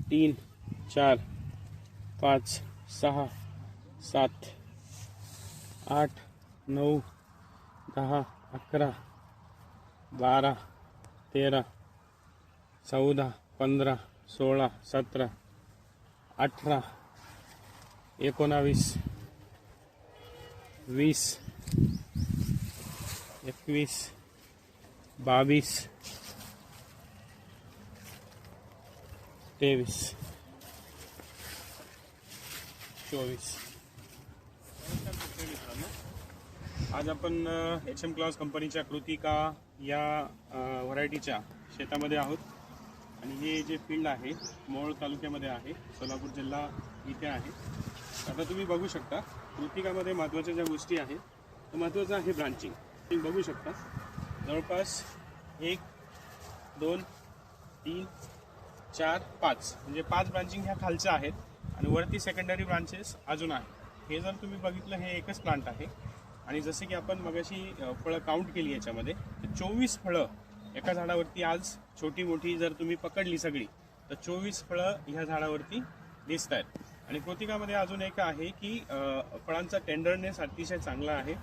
3 4 5 6 7 8 9 10 11 12 13 14 15 16 17 18 19 20 21 22 23 24. आज आपण HM क्लॉस कंपनीच्या कृतिका या व्हरायटीच्या शेतामध्ये आहोत आणि हे जे फील्ड आहे मोहोळ तालुक्यामध्ये आहे, सोलापूर जिल्हा इथे आहे. आता तुम्ही बघू शकता कृतिकामध्ये महत्त्वाच्या ज्या गोष्टी आहेत तर महत्त्वाचं आहे ब्रांचिंग. तुम्ही बघू शकता जवळपास 1 2 3 4 5 म्हणजे 5 ब्रांचिंग ह्या खालच्या आहेत आणि वरती सेकंडरी ब्रांचेस अजून आहेत. हे जर तुम्ही बघितलं हे एकच प्लांट आहे आणि जसे की आपण मगाशी फळं काउंट केली याच्यामध्ये तर 24 फळं एका झाडावरती आज छोटी मोठी जर तुम्ही पकडली सगळी तर 24 फळं ह्या झाडावरती दिसत आहेत. आणि कृतिकामध्ये अजून एक आहे की फळांचा टेंडरनेस अतिशय चांगला आहे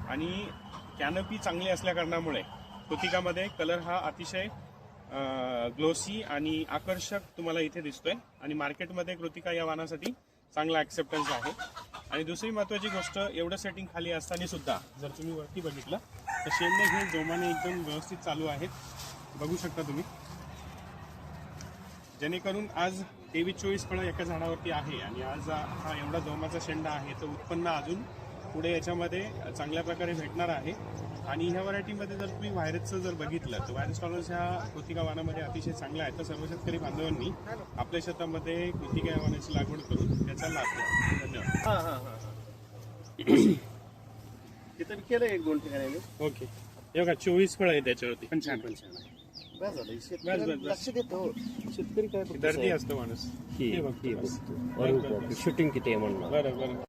आणि कॅनोपी चांगली असल्या कारणामुळे कृतिकामध्ये कलर हा अतिशय ग्लोसी आणि आकर्षक तुम्हाला इथे दिसतोय आणि मार्केटमध्ये कृतिका या वाणासाठी चांगला ॲक्सेप्टन्स आहे. आणि दुसरी महत्त्वाची गोष्ट एवढं सेटिंग खाली असताना सुद्धा जर तुम्ही वरती बघितलं तर शेंडे हे जोमाने एकदम व्यवस्थित चालू आहेत, बघू शकता तुम्ही. जेणेकरून आज 23-24 फळं एका झाडावरती आहे आणि आज हा एवढा जोमाचा शेंडा आहे तर उत्पन्न अजून पुढे याच्यामध्ये चांगल्या प्रकारे भेटणार आहे. आणि ह्या व्हरायटीमध्ये जर तुम्ही व्हायरसचं जर बघितलं तर व्हायरस टॉलरन्स ह्या कृतिका वाणामध्ये अतिशय चांगला आहे. तर सर्व शेतकरी बांधवांनी आपल्या शेतामध्ये कृतिका या वाणाची लागवड करून त्याचा लाभ घ्या. धन्यवाद. तिथं केलं एक 2 ठिकाणी. ओके, हे बघा 24 फळं आहे त्याच्यावरती. पण छान बस झालं. शेतकरी लक्ष देतो. शेतकरी काय दर्दी असतो माणूस. शूटिंग किती आहे म्हणून बरं बरं.